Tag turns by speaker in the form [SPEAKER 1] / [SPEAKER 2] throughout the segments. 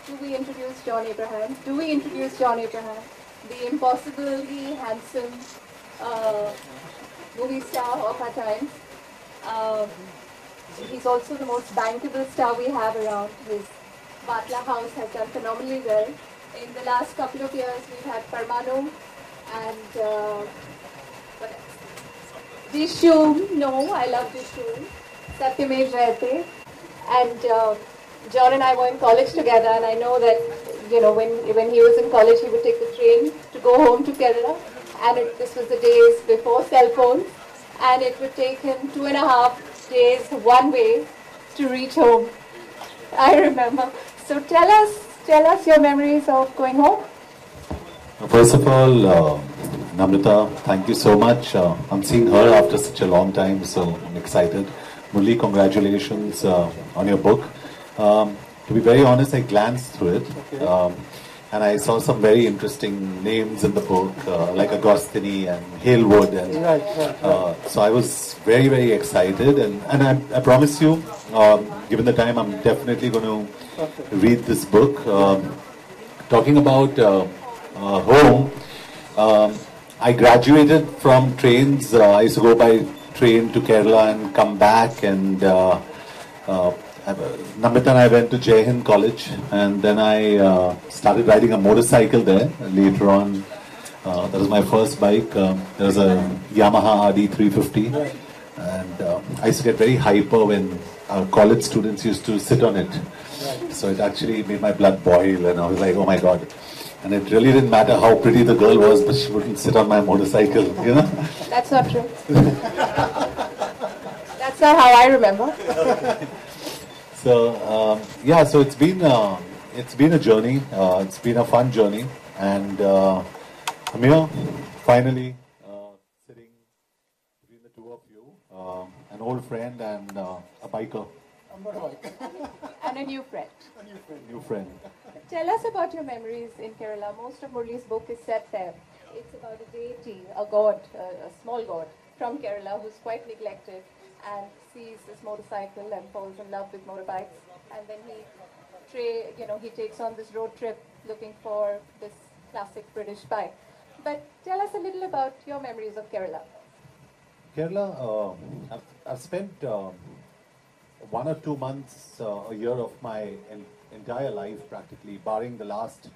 [SPEAKER 1] do we introduce John Abraham? Do we introduce John Abraham, the impossibly handsome uh, movie star of our times? Uh, he's also the most bankable star we have around. His Vatla House has done phenomenally well. In the last couple of years, we've had Parmano and what else? Dishoom. No, I love Dishoom. Satyamev Jayate. And John and I were in college together, and I know that when he was in college, he would take the train to go home to Kerala, and this was the days before cell phones, and it would take him 2.5 days one way to reach home. I remember. So tell us your memories of going home.
[SPEAKER 2] First of all, Namrata, thank you so much. I'm seeing her after such a long time, so I'm excited. Murli, congratulations on your book. To be very honest, I glanced through it, and I saw some very interesting names in the book, like Agostini and Halewood, and so I was very, very excited. And I promise you, given the time, I'm definitely going to read this book. Talking about home, I graduated from trains. I used to go by train to Kerala and come back, and Namrata and I went to Jai Hind College, and then I started riding a motorcycle there. Later on, that was my first bike. There was a Yamaha RD 350, and I used to get very hyper when college students used to sit on it. So it actually made my blood boil, and I was like, oh my god. And it really didn't matter how pretty the girl was, but she wouldn't sit on my motorcycle, you know?
[SPEAKER 1] That's not true. That's not how I remember.
[SPEAKER 2] So, yeah, so it's been a journey. It's been a fun journey. And I'm here, finally, sitting between the two of you, an old friend and a biker.
[SPEAKER 3] I'm not a biker.
[SPEAKER 1] And a new friend.
[SPEAKER 2] New friend.
[SPEAKER 1] Tell us about your memories in Kerala. Most of Murli's book is set there. It's about a deity, a god, a small god from Kerala who's quite neglected and sees this motorcycle and falls in love with motorbikes. And then he takes on this road trip looking for this classic British bike. But tell us a little about your memories of Kerala.
[SPEAKER 2] Kerala, I've spent 1 or 2 months a year of my entire life practically, barring the last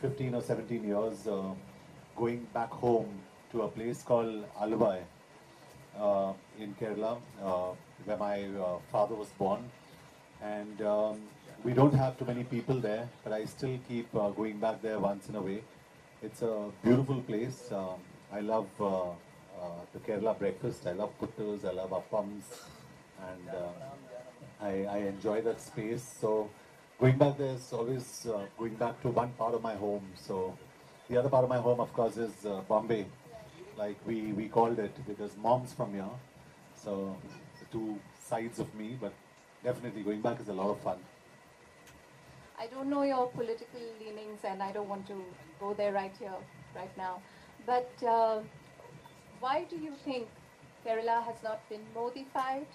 [SPEAKER 2] 15 or 17 years, going back home to a place called Alvai in Kerala, where my father was born. And we don't have too many people there, but I still keep going back there once in a way. It's a beautiful place. I love the Kerala breakfast. I love puttus, I love appams, and I enjoy that space. So going back there is always going back to one part of my home. So the other part of my home, of course, is Bombay, like we called it, because mom's from here. So the two sides of me, but definitely going back is a lot of fun.
[SPEAKER 1] I don't know your political leanings, and I don't want to go there right here, right now. But why do you think Kerala has not been Modified?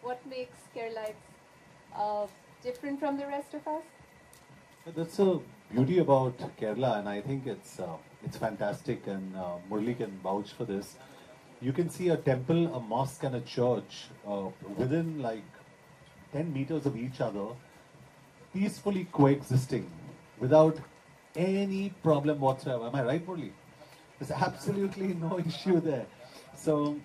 [SPEAKER 1] What makes Keralites different from the rest of us?
[SPEAKER 2] That's the beauty about Kerala, and I think it's fantastic, and Murli can vouch for this. You can see a temple, a mosque, and a church within like 10 meters of each other, peacefully coexisting without any problem whatsoever. Am I right, Murli? There's absolutely no issue there. So,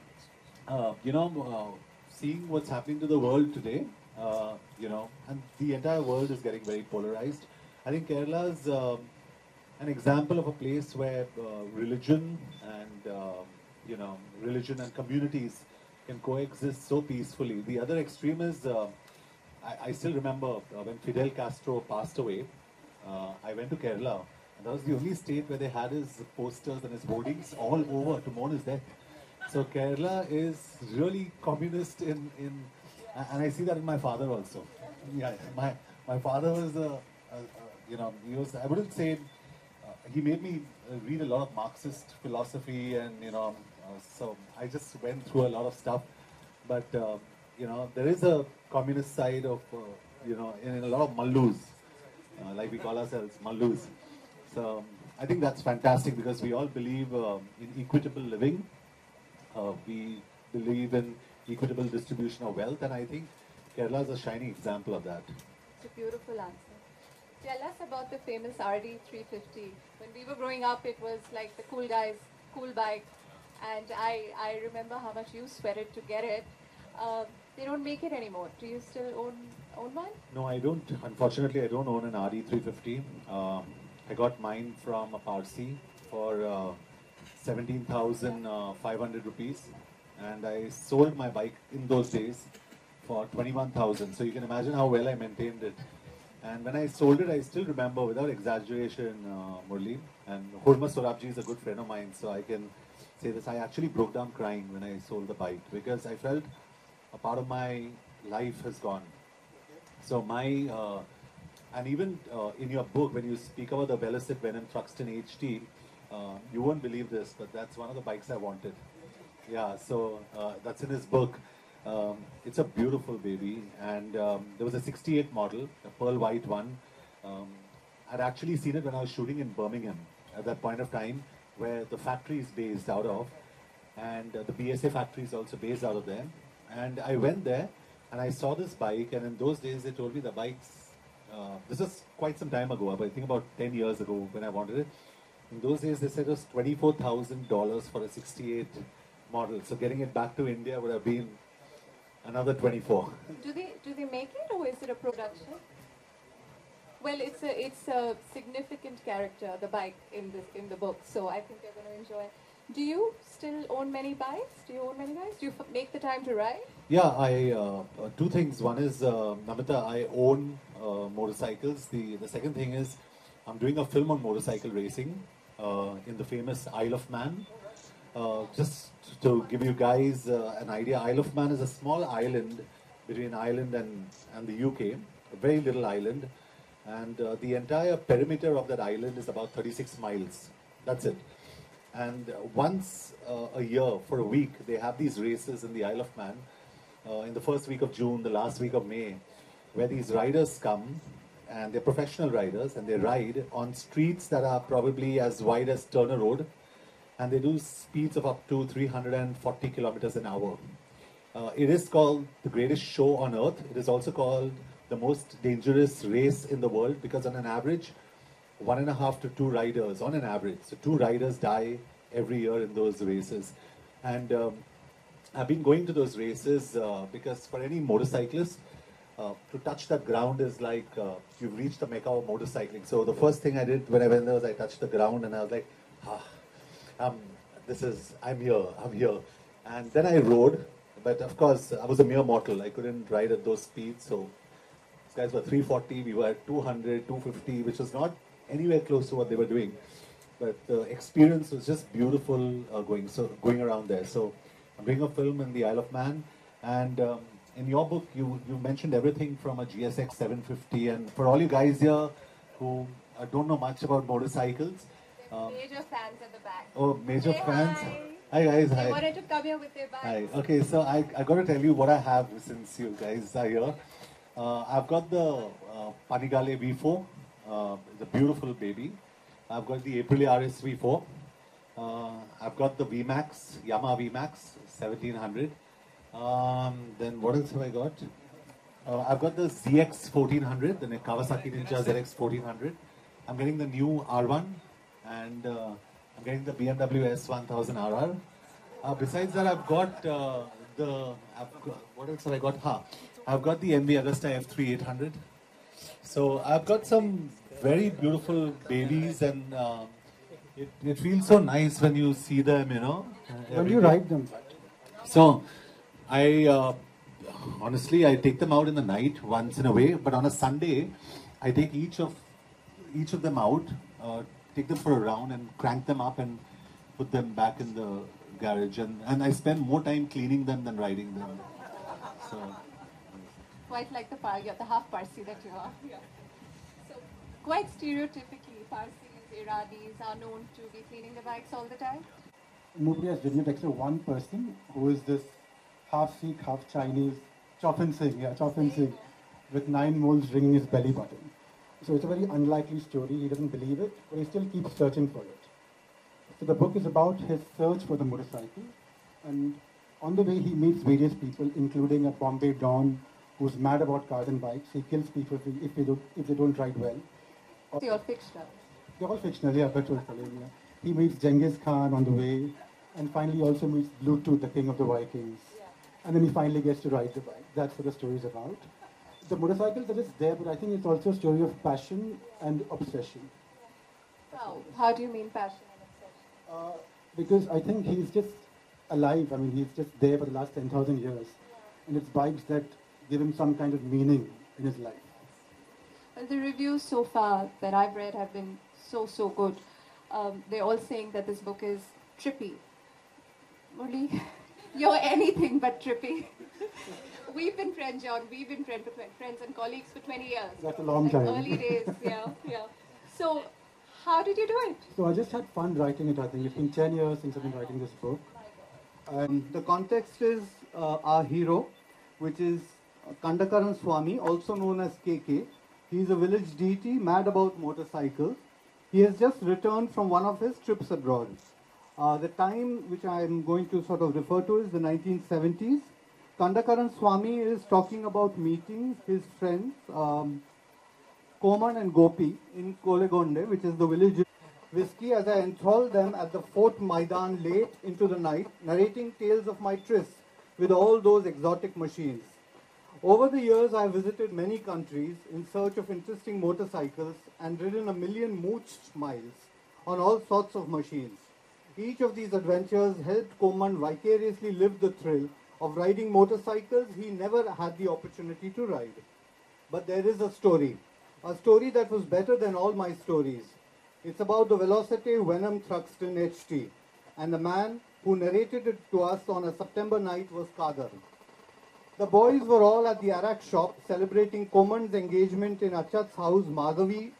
[SPEAKER 2] seeing what's happening to the world today, and the entire world is getting very polarized. I think Kerala is an example of a place where religion and communities can coexist so peacefully. The other extreme is, I still remember when Fidel Castro passed away, I went to Kerala, and that was the only state where they had his posters and his hoardings all over to mourn his death. So Kerala is really communist in and I see that in my father also. Yeah, my father was he was, I wouldn't say, he made me read a lot of Marxist philosophy, and so I just went through a lot of stuff. But there is a communist side of in a lot of Mallus, like we call ourselves, Mallus. So I think that's fantastic because we all believe in equitable living. We believe in equitable distribution of wealth, and I think Kerala is a shining example of that.
[SPEAKER 1] It's a beautiful answer. Tell us about the famous RD 350. When we were growing up, it was like the cool guys, cool bike, and I remember how much you sweated to get it. They don't make it anymore. Do you still own one?
[SPEAKER 2] No, I don't. Unfortunately, I don't own an RD 350. I got mine from a Parsi for 17,500 rupees, and I sold my bike in those days for 21,000. So you can imagine how well I maintained it. And when I sold it, I still remember, without exaggeration, Murli, and Hurma Sorabji is a good friend of mine, so I can say this. I actually broke down crying when I sold the bike because I felt a part of my life has gone. So and even in your book, when you speak about the Velocis Venom Thruxton HT, you won't believe this, but that's one of the bikes I wanted. Yeah, so that's in his book. It's a beautiful baby, and there was a 68 model, a pearl white one. I'd actually seen it when I was shooting in Birmingham at that point of time, where the factory is based out of, and the BSA factory is also based out of there. And I went there, and I saw this bike, and in those days they told me the bikes, this is quite some time ago, but I think about 10 years ago when I wanted it. In those days they said it was $24,000 for a 68 model. So getting it back to India would have been another 24.
[SPEAKER 1] Do they make it, or is it a production? Well, it's a significant character, the bike in the book. So I think you're going to enjoy it. Do you still own many bikes? Do you own many bikes? Do you make the time to ride?
[SPEAKER 2] Yeah, I two things. One is Namita, I own motorcycles. The second thing is I'm doing a film on motorcycle racing in the famous Isle of Man. Just to give you guys an idea, Isle of Man is a small island between Ireland and the UK, a very little island, and the entire perimeter of that island is about 36 miles. That's it. And once a year, for a week, they have these races in the Isle of Man, in the first week of June, the last week of May, where these riders come, and they're professional riders, and they ride on streets that are probably as wide as Turner Road, and they do speeds of up to 340 kilometers an hour. It is called the greatest show on earth. It is also called the most dangerous race in the world because on an average, 1.5 to 2 riders, on an average, so 2 riders die every year in those races. And I've been going to those races because for any motorcyclist, to touch that ground is like you've reached the mecca of motorcycling. So the first thing I did when I went there was I touched the ground and I was like, I'm here. And then I rode, but of course I was a mere mortal. I couldn't ride at those speeds. So these guys were 340, we were at 200, 250, which was not anywhere close to what they were doing. But the experience was just beautiful going around there. So I'm doing a film in the Isle of Man, and in your book you mentioned everything from a GSX 750, and for all you guys here who don't know much about motorcycles,
[SPEAKER 1] major fans at the back.
[SPEAKER 2] Oh, major
[SPEAKER 1] Say
[SPEAKER 2] fans.
[SPEAKER 1] Hi
[SPEAKER 2] Hi guys,
[SPEAKER 1] They
[SPEAKER 2] hi.
[SPEAKER 1] wanted to come here with their bikes.
[SPEAKER 2] Hi. Okay, so I got to tell you what I have since you guys are here. I've got the Panigale V4, the beautiful baby. I've got the Aprilia RS V4. I've got the VMAX, Yamaha VMAX 1700. Then what else have I got? I've got the ZX 1400, the Kawasaki Ninja ZX 1400. I'm getting the new R1, and I'm getting the BMW S1000 RR. Besides that, I've got what else have I got? I've got the MV Agusta F3 800. So I've got some very beautiful babies, and it feels so nice when you see them, you know.
[SPEAKER 3] When do you ride them?
[SPEAKER 2] So I honestly I take them out in the night once in a way, but on a Sunday I take each of them out, take them for a round and crank them up and put them back in the garage, and I spend more time cleaning them than riding them. So
[SPEAKER 1] Quite like the half Parsi that you are. Yeah. So quite stereotypically, Parsis, Iranis are known to be cleaning the bikes all the time.
[SPEAKER 3] Nobody has videotexted one person who is this half Sikh, half Chinese, Chofin Singh, with 9 moles ringing his belly button. So it's a very unlikely story. He doesn't believe it, but he still keeps searching for it. So the book is about his search for the motorcycle, and on the way he meets various people, including a Bombay Don who's mad about cars and bikes. He kills people if they don't ride well.
[SPEAKER 1] They all fictional.
[SPEAKER 3] They're all fictional, yeah, but yeah. He meets Genghis Khan on the way, and finally also meets Bluetooth, the king of the Vikings. Yeah. And then he finally gets to ride the bike. That's what the story is about. The motorcycles are just there, but I think it's also a story of passion and obsession.
[SPEAKER 1] How do you mean passion and obsession?
[SPEAKER 3] Because I think he's just alive. I mean, he's just there for the last 10,000 years. And it's bikes that give him some kind of meaning in his life.
[SPEAKER 1] Well, the reviews so far that I've read have been so good. They're all saying that this book is trippy. Murli, you're anything but trippy. We've been friends, John. We've been friends and colleagues for 20 years.
[SPEAKER 3] That's a long time.
[SPEAKER 1] Early days, yeah. So, how did you do it?
[SPEAKER 3] So I just had fun writing it, I think. It's been 10 years since I've been writing this book.
[SPEAKER 4] The context is our hero, which is Kandakaran Swami, also known as KK. He is a village deity, mad about motorcycles. He has just returned from one of his trips abroad. The time which I am going to sort of refer to is the 1970s. Kandakaran Swami is talking about meeting his friends, Koman and Gopi, in Kolegonde, which is the village whiskey, as I enthralled them at the Fort Maidan late into the night, narrating tales of my trysts with all those exotic machines. Over the years, I have visited many countries in search of interesting motorcycles and ridden a million mooched miles on all sorts of machines. Each of these adventures helped Koman vicariously live the thrill of riding motorcycles he never had the opportunity to ride. But there is a story that was better than all my stories. It's about the Velocity Venom Thruxton HT, and the man who narrated it to us on a September night was Kadar. The boys were all at the Arak shop celebrating Koman's engagement in Achat's house, Madhavi,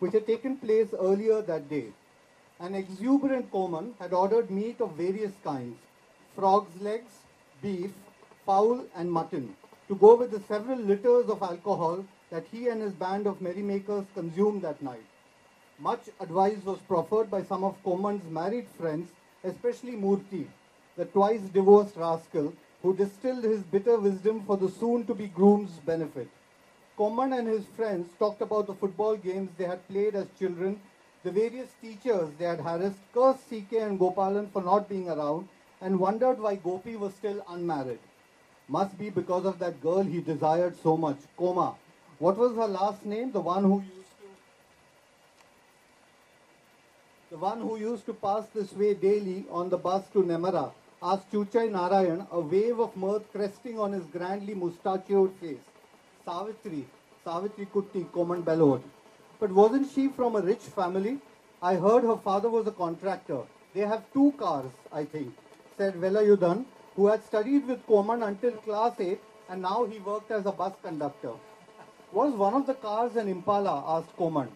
[SPEAKER 4] which had taken place earlier that day. An exuberant Koman had ordered meat of various kinds, frog's legs, beef, fowl and mutton, to go with the several liters of alcohol that he and his band of merrymakers consumed that night. Much advice was proffered by some of Koman's married friends, especially Murthy, the twice divorced rascal who distilled his bitter wisdom for the soon-to-be groom's benefit. Koman and his friends talked about the football games they had played as children, the various teachers they had harassed, cursed CK and Gopalan for not being around, and wondered why Gopi was still unmarried. Must be because of that girl he desired so much, Koma. What was her last name? The one who used to pass this way daily on the bus to Nemara, asked Chuchai Narayan, a wave of mirth cresting on his grandly mustachioed face. Savitri Kutti, Koman bellowed. But wasn't she from a rich family? I heard her father was a contractor. They have 2 cars, I think, said Velayudan, who had studied with Koman until class 8 and now he worked as a bus conductor. Was one of the cars an Impala? Asked Koman.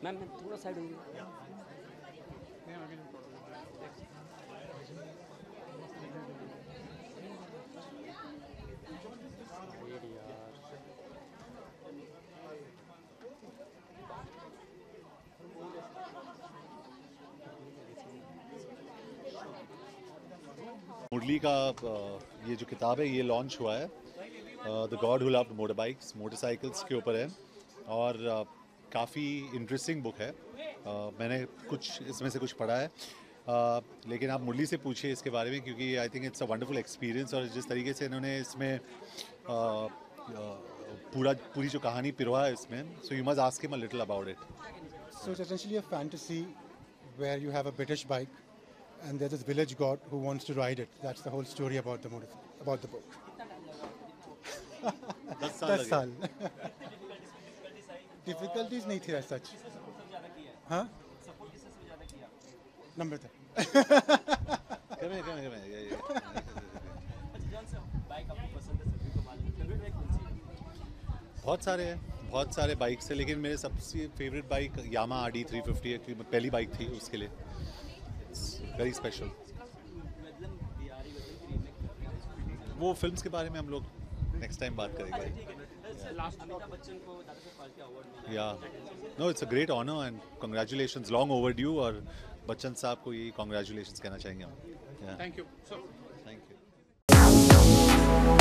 [SPEAKER 5] Ma'am मैं थोड़ा side हो गया।
[SPEAKER 2] मुरली का ये जो किताब है ये लॉन्च हुआ है the God who loved motorbikes, motorcycles के ऊपर है और काफ़ी इंटरेस्टिंग बुक है। मैंने कुछ इसमें से कुछ पढ़ा है लेकिन आप मुरली से पूछिए इसके बारे में क्योंकि I think it's a wonderful experience और जिस तरीके से इन्होंने इसमें पूरी जो कहानी पिरोआ है इसमें, so you must ask him a little about it.
[SPEAKER 3] So it's essentially a fantasy where you have a British bike and there's this village god who wants to ride it. That's the whole story about the book. 10 साल Difficulties नहीं थी as such. हाँ? Number था.
[SPEAKER 2] बहुत सारे bikes है लेकिन मेरे सबसे फेवरेट बाइक यामा RD 350 है क्योंकि पहली बाइक थी उसके लिए। Very special. वो फिल्म्स के बारे में हम लोग नेक्स्ट टाइम बात करेंगे। या no, it's a great honour and congratulations, long overdue और बच्चन साहब को यही कंग्रेचुलेशंस कहना चाहेंगे हम।
[SPEAKER 6] Thank you.
[SPEAKER 2] Thank you.